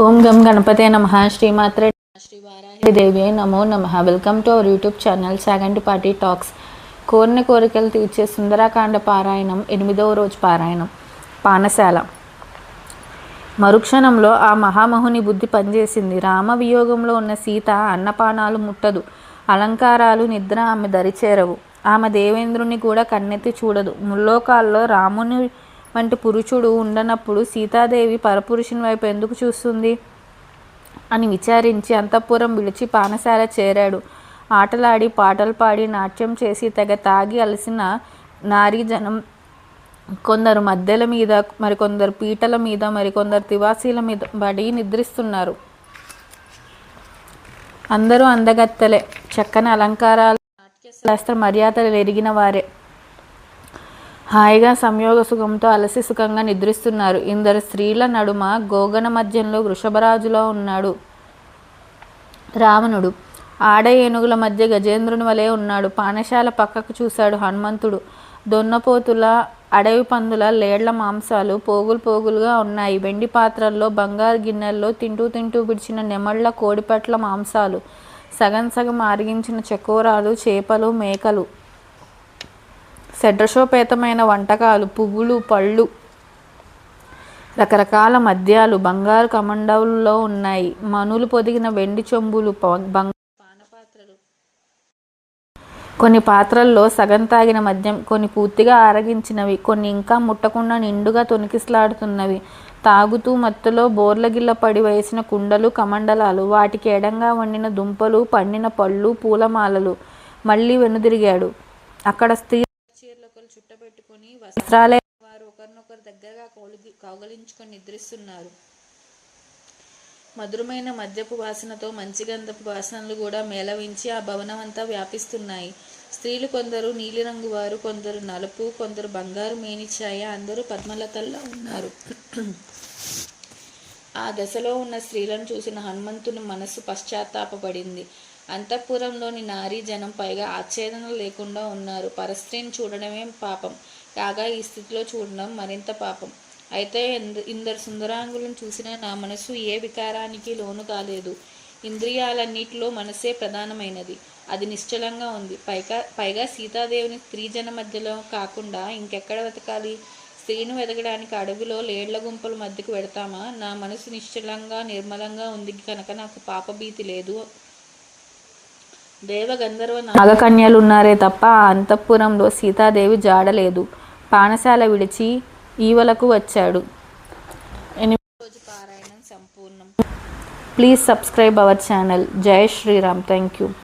ఓం గం గణపతే నమః. శ్రీమాత్రే శ్రీ వారాహిదేవి నమో నమః. Welcome to our YouTube channel Sagantipati talks. కోరిన కోరికలు తీర్చే సుందరాకాండ పారాయణం 8వ రోజు పారాయణం. పానశాల. మరుక్షణంలో ఆ మహామహుని బుద్ధి పనిచేసింది. రామ వియోగంలో ఉన్న సీత అన్నపానాలు ముట్టదు, అలంకారాలు నిద్ర ఆమె దరిచేరవు. ఆమె దేవేంద్రుని కూడా కన్నెత్తి చూడదు. ముల్లోకాల్లో రాముని వంటి పురుషుడు ఉండనప్పుడు సీతాదేవి పరపురుషుని వైపు ఎందుకు చూస్తుంది అని విచారించి అంతఃపురం విడిచి పానశాల చేరాడు. ఆటలాడి పాటలు పాడి నాట్యం చేసి తెగ తాగి అలసిన నారీ జనం కొందరు మద్దెల మీద, మరికొందరు పీటల మీద, మరికొందరు తివాసీల మీద పడి నిద్రిస్తున్నారు. అందరూ అందగత్తెలే, చక్కని అలంకారాలు, శాస్త్ర మర్యాదలు ఎరిగిన వారే. హాయిగా సంయోగ సుఖంతో అలసి సుఖంగా నిద్రిస్తున్నారు. ఇందరు స్త్రీల నడుమ గోగన మధ్యంలో వృషభరాజులో ఉన్నాడు రావణుడు. ఆడ ఏనుగుల మధ్య గజేంద్రుని వలె ఉన్నాడు. పానశాల పక్కకు చూశాడు హనుమంతుడు. దొన్నపోతుల, అడవి పందుల లేళ్ల మాంసాలు పోగులు పోగులుగా ఉన్నాయి. వెండి పాత్రల్లో, బంగారు గిన్నెల్లో తింటూ విడిచిన నెమళ్ల, కోడిపట్ల మాంసాలు, సగం సగం ఆరగించిన చకోరాలు, చేపలు, మేకలు, షడ్రసోపేతమైన వంటకాలు, పువ్వులు, పళ్ళు, రకరకాల మద్యాలు బంగారు కమండవుల్లో ఉన్నాయి. మనులు పొదిగిన వెండి చెంబులు, పానపాత్రలు, కొన్ని పాత్రల్లో సగం తాగిన మద్యం, కొన్ని పూర్తిగా ఆరగించినవి, కొన్ని ఇంకా ముట్టకుండా నిండుగా తొనికిసలాడుతున్నవి. తాగుతూ మత్తులో బోర్లగిల్ల పడి వేసిన కుండలు, కమండలాలు, వాటికి ఎడంగా వండిన దుంపలు, పండిన పళ్ళు, పూలమాలలు. మళ్ళీ వెనుదిరిగాడు. అక్కడ స్త్రీ చీరలొకరు చుట్టబెట్టుకుని వస్త్రాలే వారు ఒకరినొకరు దగ్గరగా కౌగలించుకొని నిద్రిస్తున్నారు. మధురమైన మద్యపు వాసనతో మంచి గంధపు వాసనలు కూడా మేళవించి ఆ భవనం అంతా వ్యాపిస్తున్నాయి. స్త్రీలు కొందరు నీలిరంగు వారు, కొందరు నలుపు, కొందరు బంగారు మేనిఛాయ, అందరూ పద్మలతల్లా ఉన్నారు. ఆ దశలో ఉన్న స్త్రీలను చూసిన హనుమంతుని మనస్సు పశ్చాత్తాపపడింది. అంతఃపురంలోని నారీ జనం పైగా ఆచ్ఛేదన లేకుండా ఉన్నారు. పరస్త్రీని చూడడమే పాపం కాగా ఈ స్థితిలో చూడడం మరింత పాపం. అయితే ఇందరు సుందరాంగులను చూసిన నా మనసు ఏ వికారానికి లోను కాలేదు. ఇంద్రియాలన్నిటిలో మనసే ప్రధానమైనది. అది నిశ్చలంగా ఉంది. పైగా సీతాదేవిని స్త్రీజన మధ్యలో కాకుండా ఇంకెక్కడ వెతకాలి? స్త్రీని వెతకడానికి అడవిలో లేళ్ల గుంపల మధ్యకు వెడతామా? నా మనసు నిశ్చలంగా నిర్మలంగా ఉంది కనుక నాకు పాపభీతి లేదు. దేవగంధర్వ నాగకన్యలున్నారే తప్ప ఆ అంతఃపురంలో సీతాదేవి జాడలేదు. పానశాల విడిచి ఈవలకు వచ్చాడు. 8వ రోజు పారాయణం సంపూర్ణం. Please subscribe our channel. జై శ్రీరామ్. Thank you.